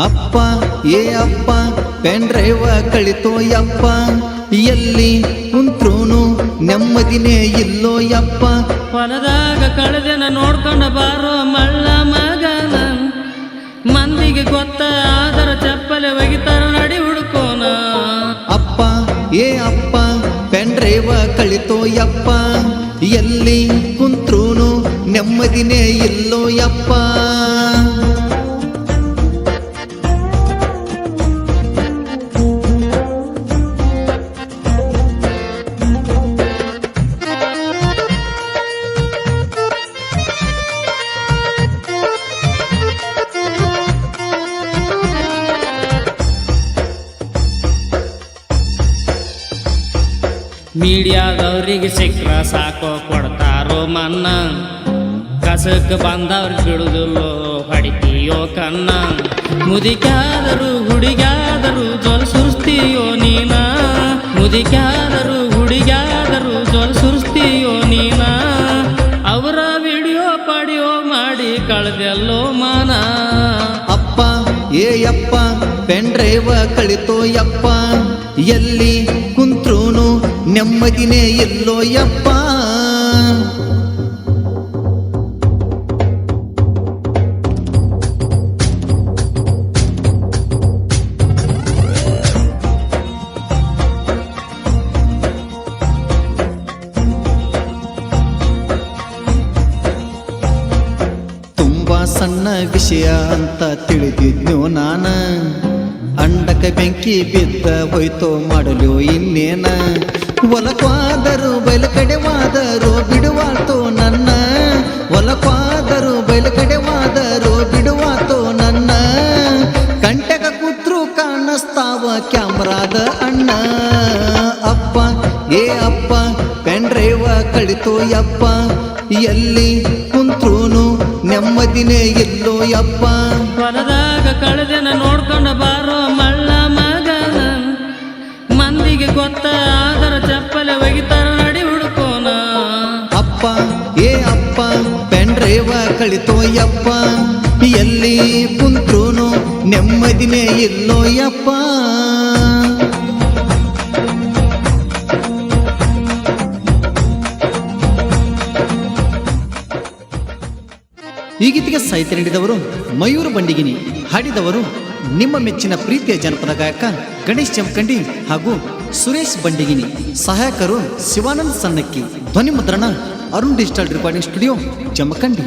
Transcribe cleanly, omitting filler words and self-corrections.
ಅಪ್ಪ ಏ ಅಪ್ಪ ಪೆನ್ ಡ್ರೈವ ಕಳಿತೋ ಯಪ್ಪ, ಎಲ್ಲಿ ಕುಂತ್ರುನು ನೆಮ್ಮದಿನೇ ಇಲ್ಲೋ ಯಪ್ಪ. ಹೊಲದಾಗ ಕಳೆದನ ನೋಡ್ಕೊಂಡ ಬಾರೋ ಮಳ್ಳ ಮಗನ, ಮಂದಿಗೆ ಗೊತ್ತ ಆದರ ಚಪ್ಪಲೆ ಒಗಿತಾರ ನಡಿ ಹುಡುಕೋನ. ಅಪ್ಪ ಏ ಅಪ್ಪ ಪೆನ್ ಡ್ರೈವ ಕಳಿತೋ ಯಪ್ಪ, ಎಲ್ಲಿ ಕುಂತ್ರುನು ನೆಮ್ಮದಿನೇ ಇಲ್ಲೋ ಯಪ್ಪ. ಮೀಡಿಯಾದವ್ರಿಗೆ ಸಿಕ್ರ ಸಾಕೋ ಕೊಡ್ತಾರೋ ಮನ್ನ, ಕಸಕ್ಕೆ ಬಂದವ್ರಿಗೆ ಬಿಡುದಿಲ್ಲೋ ಹೊಡಿತೀಯೋ ಕನ್ನ. ಮುದಿಕಾದರು ಹುಡುಗಾದರು ಜೊಲ್ ಸುರಿಸ್ತೀಯೋ ನೀನ, ಮುದಿಕಾದರು ಹುಡುಗಾದರು ಜೊಲ್ ಸುರಿಸ್ತೀಯೋ ನೀನ. ಅವರ ವಿಡಿಯೋ ಪಡಿಯೋ ಮಾಡಿ ಕಳೆದೆಲ್ಲೋ ಮಾನ. ಅಪ್ಪ ಏ ಯಪ್ಪ ಪೆನ್ ಡ್ರೈವ ಕಳಿತೋ ಯಪ್ಪ, ಎಲ್ಲಿ ಕುಂತ್ರುನು ನೆಮ್ಮದಿನೇ ಇಲ್ಲೋ ಯಪ್ಪ. ತುಂಬಾ ಸಣ್ಣ ವಿಷಯ ಅಂತ ತಿಳಿದಿದ್ನೋ ನಾನ, ಅಂಡಕ ಬೆಂಕಿ ಬಿದ್ದ ಹೋಯ್ತೋ ಮಾಡಲು ಇನ್ನೇನ. ಹೊಲಕ್ವಾದರು ಬಯಲು ಕಡೆವಾದರು ಬಿಡುವಾತೋ ನನ್ನ, ಹೊಲಕ್ವಾದರು ಬಯಲು ಕಡೆವಾದರು ಬಿಡುವಾತೋ ನನ್ನ. ಕಂಟಕ ಕೂತ್ರು ಕಾಣಿಸ್ತಾವ ಕ್ಯಾಮ್ರಾದ ಅಣ್ಣ. ಅಪ್ಪ ಏ ಅಪ್ಪ ಪೆನ್ ಡ್ರೈವ ಕಳಿತೋ ಯಪ್ಪ, ಎಲ್ಲಿ ಕುಂತ್ರುನು ನೆಮ್ಮದಿನೇ ಇಲ್ಲೋ ಯಪ್ಪ. ಹೊಲದಾಗ ಕಳೆದನ ನೋಡ್ಕೊಂಡ ಬಾರೋ ಮಳ್ಳ ಮಗನ, ಮಂದಿಗೆ ಗೊತ್ತ ಆದರ ಚಪ್ಪಲೆ ಒಗಿತಾರ ನಡಿ ಹುಡುಕೋನ. ಅಪ್ಪ ಏ ಅಪ್ಪ ಪೆನ್ ಡ್ರೈವ ಕಳಿತೋ ಯಪ್ಪ, ಎಲ್ಲಿ ಕುಂತ್ರುನು ನೆಮ್ಮದಿನೇ ಇಲ್ಲೋ ಯಪ್ಪ. ಈ ಗೀತೆಗೆ ಸಾಹಿತ್ಯ ನೀಡಿದವರು ಮಯೂರ ಬಂಡಿಗಿನಿ, ಹಾಡಿದವರು ನಿಮ್ಮ ಮೆಚ್ಚಿನ ಪ್ರೀತಿಯ ಜನಪದ ಗಾಯಕ ಗಣೇಶ್ ಜಮಖಂಡಿ ಹಾಗೂ ಸುರೇಶ್ ಬಂಡಿಗಿನಿ. ಸಹಾಯಕರು ಶಿವಾನಂದ್ ಸನ್ನಕ್ಕಿ. ಧ್ವನಿ ಮುದ್ರಣ Arun digital recording studio Jamkhandi.